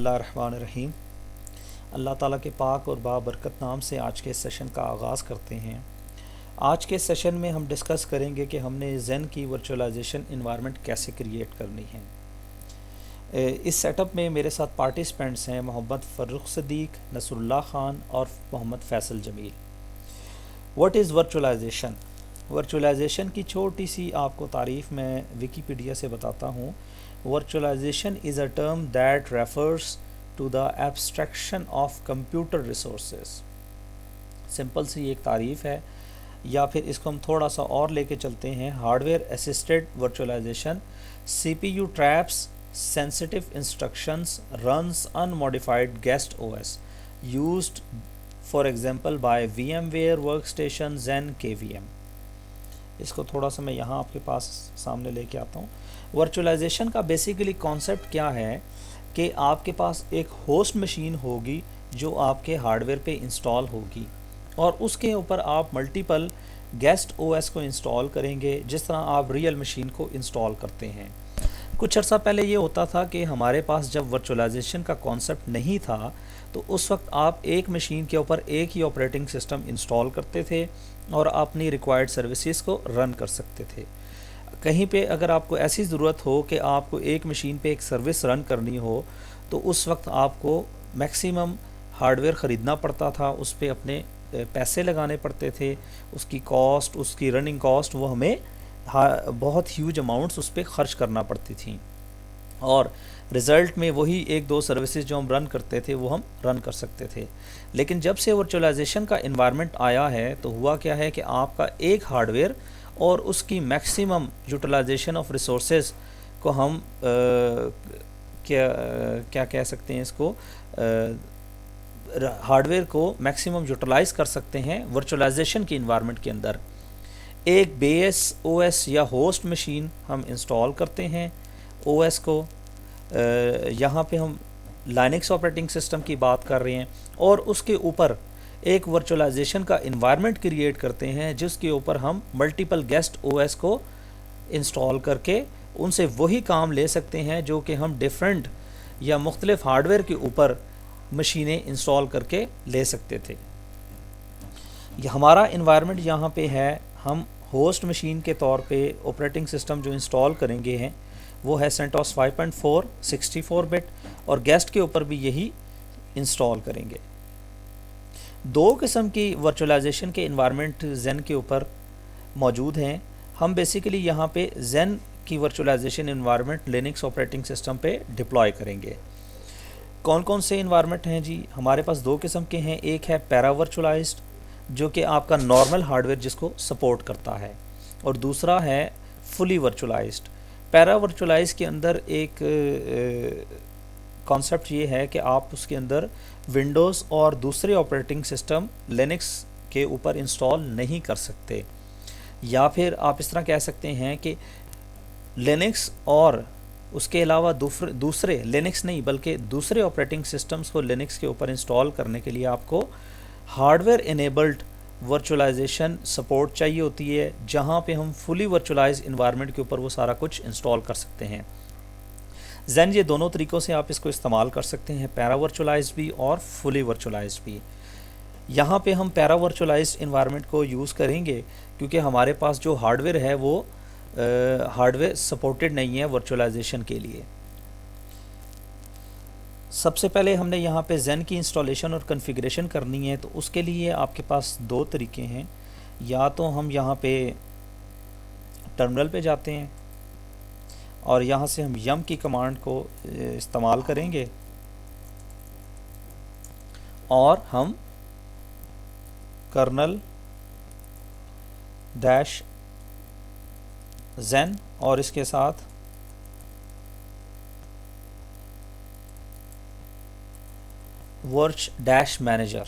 اللہ الرحمن الرحیم۔ اللہ تعالیٰ کے پاک اور بابرکت نام سے آج کے سیشن کا آغاز کرتے ہیں۔ آج کے سیشن میں ہم ڈسکس کریں گے کہ ہم نے زین کی ورچولائزیشن انوائرمنٹ کیسے کریٹ کرنی ہے۔ اس سیٹ اپ میں میرے ساتھ پارٹیسپینٹس ہیں محمد فرخ صدیق، نصر اللہ خان اور محمد فیصل جمیل۔ What is ورچولائزیشن؟ ورچولائزیشن کی چھوٹی سی آپ کو تعریف میں ویکیپیڈیا سے بتاتا ہوں۔ Virtualization is a term that refers to the abstraction of computer resources. Simple سی ایک تعریف ہے، یا پھر اس کو ہم تھوڑا سا اور لے کے چلتے ہیں۔ Hardware assisted virtualization, C P U traps sensitive instructions runs unmodified guest OS used for example by VMware Workstation Xen KVM۔ اس کو تھوڑا سا میں یہاں آپ کے پاس سامنے لے کے آتا ہوں۔ ورچولائزیشن کا بیسیکلی کانسیپٹ کیا ہے کہ آپ کے پاس ایک ہوسٹ مشین ہوگی جو آپ کے ہارڈ ویئر پہ انسٹال ہوگی، اور اس کے اوپر آپ ملٹیپل گیسٹ او ایس کو انسٹال کریں گے جس طرح آپ ریئل مشین کو انسٹال کرتے ہیں۔ کچھ عرصہ پہلے یہ ہوتا تھا کہ ہمارے پاس جب ورچولائزیشن کا کانسیپٹ نہیں تھا تو اس وقت آپ ایک مشین کے اوپر ایک ہی آپریٹنگ سسٹم انسٹال کرتے تھے اور اپنی ریکوائرڈ سروسز کو رن کر سکتے تھے۔ کہیں پہ اگر آپ کو ایسی ضرورت ہو کہ آپ کو ایک مشین پہ ایک سروس رن کرنی ہو تو اس وقت آپ کو میکسیمم ہارڈ ویئر خریدنا پڑتا تھا، اس پہ اپنے پیسے لگانے پڑتے تھے، اس کی کاسٹ، اس کی رننگ کاسٹ وہ ہمیں بہت ہیوج اماؤنٹس اس پہ خرچ کرنا پڑتی تھیں، اور رزلٹ میں وہی ایک دو سروسز جو ہم رن کرتے تھے وہ ہم رن کر سکتے تھے۔ لیکن جب سے ورچولائزیشن کا انوائرمنٹ آیا ہے تو ہوا کیا ہے کہ آپ کا ایک ہارڈ ویئر اور اس کی میکسیمم یوٹیلائزیشن آف ریسورسز کو ہم کیا کہہ سکتے ہیں، اس کو ہارڈ ویئر کو میکسیمم یوٹیلائز کر سکتے ہیں ورچولائزیشن کی انوائرمنٹ کے اندر۔ ایک بیس او ایس یا ہوسٹ مشین ہم انسٹال کرتے ہیں او ایس کو، یہاں پہ ہم لائنکس آپریٹنگ سسٹم کی بات کر رہے ہیں، اور اس کے اوپر ایک ورچولائزیشن کا انوائرمنٹ کریٹ کرتے ہیں جس کے اوپر ہم ملٹیپل گیسٹ او ایس کو انسٹال کر کے ان سے وہی کام لے سکتے ہیں جو کہ ہم ڈیفرنٹ یا مختلف ہارڈ ویئر کے اوپر مشینیں انسٹال کر کے لے سکتے تھے۔ یہ ہمارا انوائرمنٹ یہاں پہ ہے، ہم ہوسٹ مشین کے طور پہ آپریٹنگ سسٹم جو انسٹال کریں گے ہیں وہ ہے سینٹوس 5.4 64 بٹ، اور گیسٹ کے اوپر بھی یہی انسٹال کریں گے۔ دو قسم کی ورچولائزیشن کے انوائرمنٹ زین کے اوپر موجود ہیں۔ ہم بیسیکلی یہاں پہ زین کی ورچولائزیشن انوائرمنٹ لینکس آپریٹنگ سسٹم پہ ڈپلوائے کریں گے۔ کون کون سے انوائرمنٹ ہیں جی؟ ہمارے پاس دو قسم کے ہیں، ایک ہے پیرا ورچولائزڈ جو کہ آپ کا نارمل ہارڈ ویئر جس کو سپورٹ کرتا ہے، اور دوسرا ہے فلی ورچولائزڈ۔ پیرا ورچولائز کے اندر ایک کانسیپٹ یہ ہے کہ آپ اس کے اندر ونڈوز اور دوسرے آپریٹنگ سسٹم لینکس کے اوپر انسٹال نہیں کر سکتے، یا پھر آپ اس طرح کہہ سکتے ہیں کہ لینکس اور اس کے علاوہ دوسرے لینکس نہیں بلکہ دوسرے آپریٹنگ سسٹمز کو لینکس کے اوپر انسٹال کرنے کے لیے آپ کو ہارڈ ویئر انیبلڈ ورچولائزیشن سپورٹ چاہیے ہوتی ہے، جہاں پہ ہم فلی ورچولائز انوائرمنٹ کے اوپر وہ سارا کچھ انسٹال کر سکتے ہیں۔ زین یہ دونوں طریقوں سے آپ اس کو استعمال کر سکتے ہیں، پیرا ورچولائز بھی اور فلی ورچولائز بھی۔ یہاں پہ ہم پیرا ورچولائز انوائرمنٹ کو یوز کریں گے کیونکہ ہمارے پاس جو ہارڈ ویئر ہے وہ ہارڈ ویئر سپورٹڈ نہیں ہے ورچولائزیشن کے لیے۔ سب سے پہلے ہم نے یہاں پہ زین کی انسٹالیشن اور کنفیگریشن کرنی ہے، تو اس کے لیے آپ کے پاس دو طریقے ہیں۔ یا تو ہم یہاں پہ ٹرمینل پہ جاتے ہیں اور یہاں سے ہم یم کی کمانڈ کو استعمال کریں گے، اور ہم کرنل ڈیش زین اور اس کے ساتھ ورچ ڈیش مینیجر،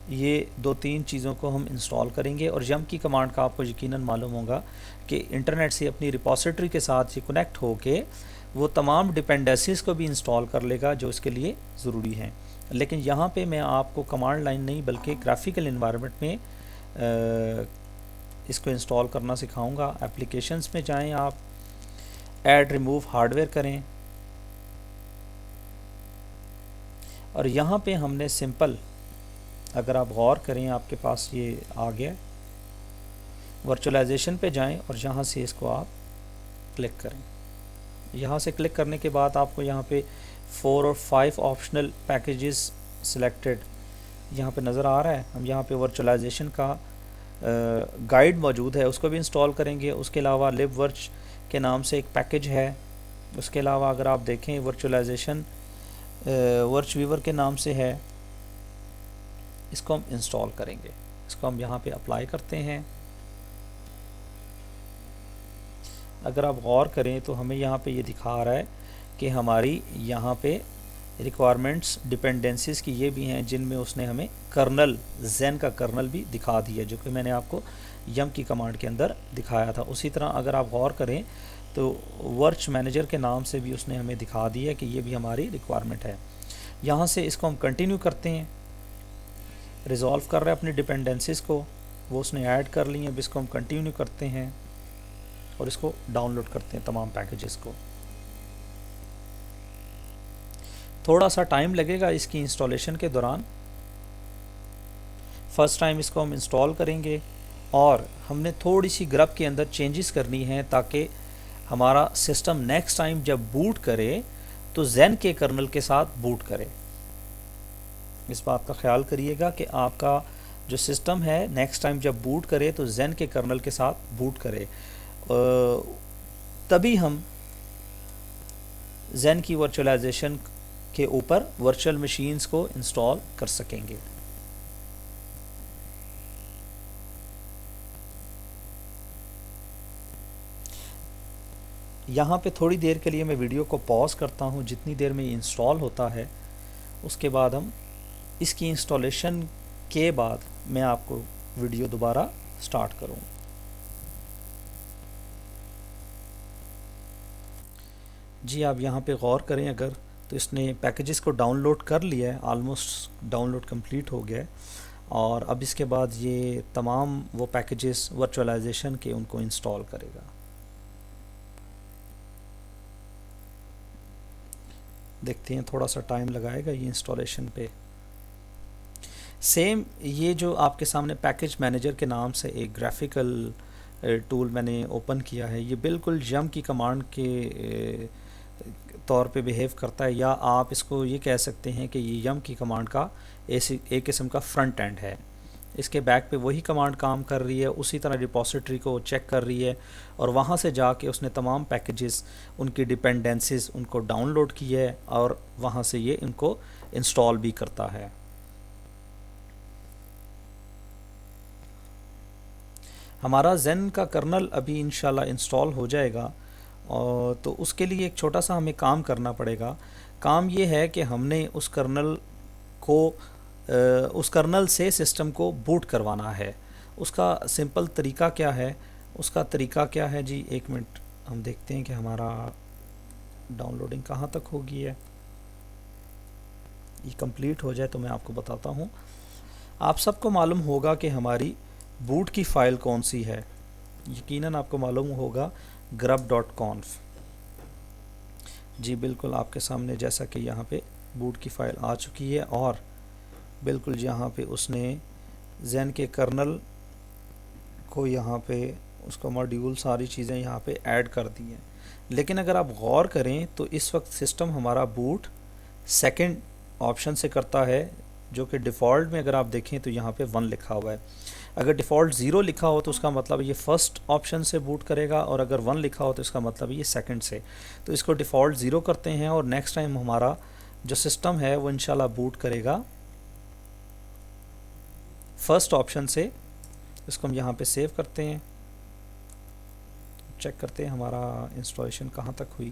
یہ دو تین چیزوں کو ہم انسٹال کریں گے۔ اور یم کی کمانڈ کا آپ کو یقیناً معلوم ہوگا کہ انٹرنیٹ سے اپنی ریپوزیٹری کے ساتھ یہ کنیکٹ ہو کے وہ تمام ڈپینڈنسیز کو بھی انسٹال کر لے گا جو اس کے لیے ضروری ہیں۔ لیکن یہاں پہ میں آپ کو کمانڈ لائن نہیں بلکہ گرافیکل انوائرمنٹ میں اس کو انسٹال کرنا سکھاؤں گا۔ اپلیکیشنز میں جائیں، آپ ایڈ ریموو ہارڈ ویئر کریں، اور یہاں پہ ہم نے سمپل، اگر آپ غور کریں آپ کے پاس یہ آ گیا، ورچولائزیشن پہ جائیں اور یہاں سے اس کو آپ کلک کریں. یہاں سے کلک کرنے کے بعد آپ کو یہاں پہ 4 اور 5 آپشنل پیکیجز سلیکٹڈ یہاں پہ نظر آ رہا ہے. ہم یہاں پہ ورچولائزیشن کا گائیڈ موجود ہے، اس کو بھی انسٹال کریں گے. اس کے علاوہ لیب ورچ کے نام سے ایک پیکیج ہے. اس کے علاوہ اگر آپ دیکھیں ورچولائزیشن ورچ ویور کے نام سے ہے، اس کو ہم انسٹال کریں گے. اس کو ہم یہاں پہ اپلائی کرتے ہیں. اگر آپ غور کریں تو ہمیں یہاں پہ یہ دکھا رہا ہے کہ ہماری یہاں پہ ریکوائرمنٹس ڈپینڈنسیز کی یہ بھی ہیں، جن میں اس نے ہمیں کرنل زین کا کرنل بھی دکھا دیا، جو کہ میں نے آپ کو یم کی کمانڈ کے اندر دکھایا تھا. اسی طرح اگر آپ غور کریں تو ورچ مینیجر کے نام سے بھی اس نے ہمیں دکھا دیا کہ یہ بھی ہماری ریکوائرمنٹ ہے. یہاں سے اس کو ہم کنٹینیو کرتے ہیں. ریزولو کر رہے ہیں اپنی ڈپینڈنسیز کو، وہ اس نے ایڈ کر لی ہیں. اب اس کو ہم کنٹینیو کرتے ہیں اور اس کو ڈاؤن لوڈ کرتے ہیں تمام پیکیجز کو. تھوڑا سا ٹائم لگے گا اس کی انسٹالیشن کے دوران. فرسٹ ٹائم اس کو ہم انسٹال کریں گے اور ہم نے تھوڑی سی گرب کے اندر چینجز کرنی ہیں تاکہ ہمارا سسٹم نیکسٹ ٹائم جب بوٹ کرے تو زین کے کرنل کے ساتھ بوٹ کرے. اس بات کا خیال کریے گا کہ آپ کا جو سسٹم ہے نیکسٹ ٹائم جب بوٹ کرے تو زین کے کرنل کے ساتھ بوٹ کرے. تبھی ہم زین کی ورچولائزیشن کے اوپر ورچوئل مشینز کو انسٹال کر سکیں گے. یہاں پہ تھوڑی دیر کے لیے میں ویڈیو کو پاز کرتا ہوں. جتنی دیر میں یہ انسٹال ہوتا ہے اس کے بعد ہم اس کی انسٹالیشن کے بعد میں آپ کو ویڈیو دوبارہ سٹارٹ کروں. جی آپ یہاں پہ غور کریں اگر تو اس نے پیکیجز کو ڈاؤن لوڈ کر لیا ہے، آلموسٹ ڈاؤن لوڈ کمپلیٹ ہو گیا ہے. اور اب اس کے بعد یہ تمام وہ پیکیجز ورچولائزیشن کے ان کو انسٹال کرے گا. دیکھتے ہیں تھوڑا سا ٹائم لگائے گا یہ انسٹالیشن پہ. سیم یہ جو آپ کے سامنے پیکیج مینیجر کے نام سے ایک گرافیکل ٹول میں نے اوپن کیا ہے، یہ بالکل یم کی کمانڈ کے طور پہ بیہیو کرتا ہے، یا آپ اس کو یہ کہہ سکتے ہیں کہ یہ یم کی کمانڈ کا ایک قسم کا فرنٹ اینڈ ہے. اس کے بیک پہ وہی کمانڈ کام کر رہی ہے، اسی طرح ریپوزیٹری کو چیک کر رہی ہے اور وہاں سے جا کے اس نے تمام پیکیجز، ان کی ڈپینڈنسیز ان کو ڈاؤن لوڈ کی ہے اور وہاں سے یہ ان کو انسٹال بھی کرتا ہے. ہمارا زین کا کرنل ابھی انشاءاللہ انسٹال ہو جائے گا، اور تو اس کے لیے ایک چھوٹا سا ہمیں کام کرنا پڑے گا. کام یہ ہے کہ ہم نے اس کرنل سے سسٹم کو بوٹ کروانا ہے. اس کا سمپل طریقہ کیا ہے؟ اس کا طریقہ کیا ہے جی، ایک منٹ ہم دیکھتے ہیں کہ ہمارا ڈاؤن لوڈنگ کہاں تک ہوگی ہے. یہ کمپلیٹ ہو جائے تو میں آپ کو بتاتا ہوں. آپ سب کو معلوم ہوگا کہ ہماری بوٹ کی فائل کون سی ہے. یقیناً آپ کو معلوم ہوگا grub.conf. جی بالکل آپ کے سامنے جیسا کہ یہاں پہ بوٹ کی فائل آ چکی ہے، اور بالکل یہاں پہ اس نے زین کے کرنل کو یہاں پہ اس کا ماڈیول ساری چیزیں یہاں پہ ایڈ کر دی ہیں. لیکن اگر آپ غور کریں تو اس وقت سسٹم ہمارا بوٹ سیکنڈ آپشن سے کرتا ہے، جو کہ ڈیفالٹ میں اگر آپ دیکھیں تو یہاں پہ 1 لکھا ہوا ہے. اگر ڈیفالٹ 0 لکھا ہو تو اس کا مطلب یہ فرسٹ آپشن سے بوٹ کرے گا، اور اگر 1 لکھا ہو تو اس کا مطلب یہ سیکنڈ سے. تو اس کو ڈیفالٹ 0 کرتے ہیں اور نیکسٹ ٹائم ہمارا جو سسٹم ہے وہ انشاءاللہ بوٹ کرے گا فرسٹ آپشن سے. اس کو ہم یہاں پہ سیو کرتے ہیں، چیک کرتے ہیں ہمارا انسٹالیشن کہاں تک ہوئی.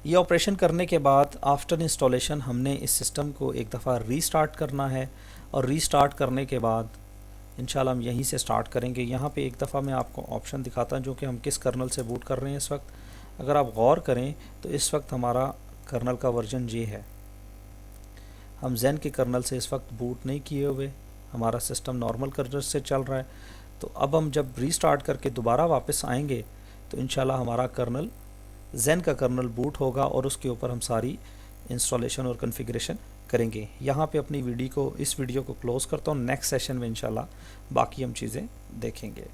یہ آپریشن کرنے کے بعد آفٹر انسٹالیشن ہم نے اس سسٹم کو ایک دفعہ ری سٹارٹ کرنا ہے، اور ری سٹارٹ کرنے کے بعد انشاءاللہ ہم یہیں سے سٹارٹ کریں گے. یہاں پہ ایک دفعہ میں آپ کو آپشن دکھاتا ہوں جو کہ ہم کس کرنل سے بوٹ کر رہے ہیں اس وقت. اگر آپ غور کریں تو اس وقت ہمارا کرنل کا ورژن یہ ہے. ہم زین کے کرنل سے اس وقت بوٹ نہیں کیے ہوئے، ہمارا سسٹم نارمل کرنل سے چل رہا ہے. تو اب ہم جب ری سٹارٹ کر کے دوبارہ واپس آئیں گے تو انشاءاللہ ہمارا کرنل زین کا کرنل بوٹ ہوگا اور اس کے اوپر ہم ساری انسٹالیشن اور کنفیگریشن کریں گے. یہاں پہ اپنی اس ویڈیو کو کلوز کرتا ہوں. نیکسٹ سیشن میں انشاءاللہ باقی ہم چیزیں دیکھیں گے.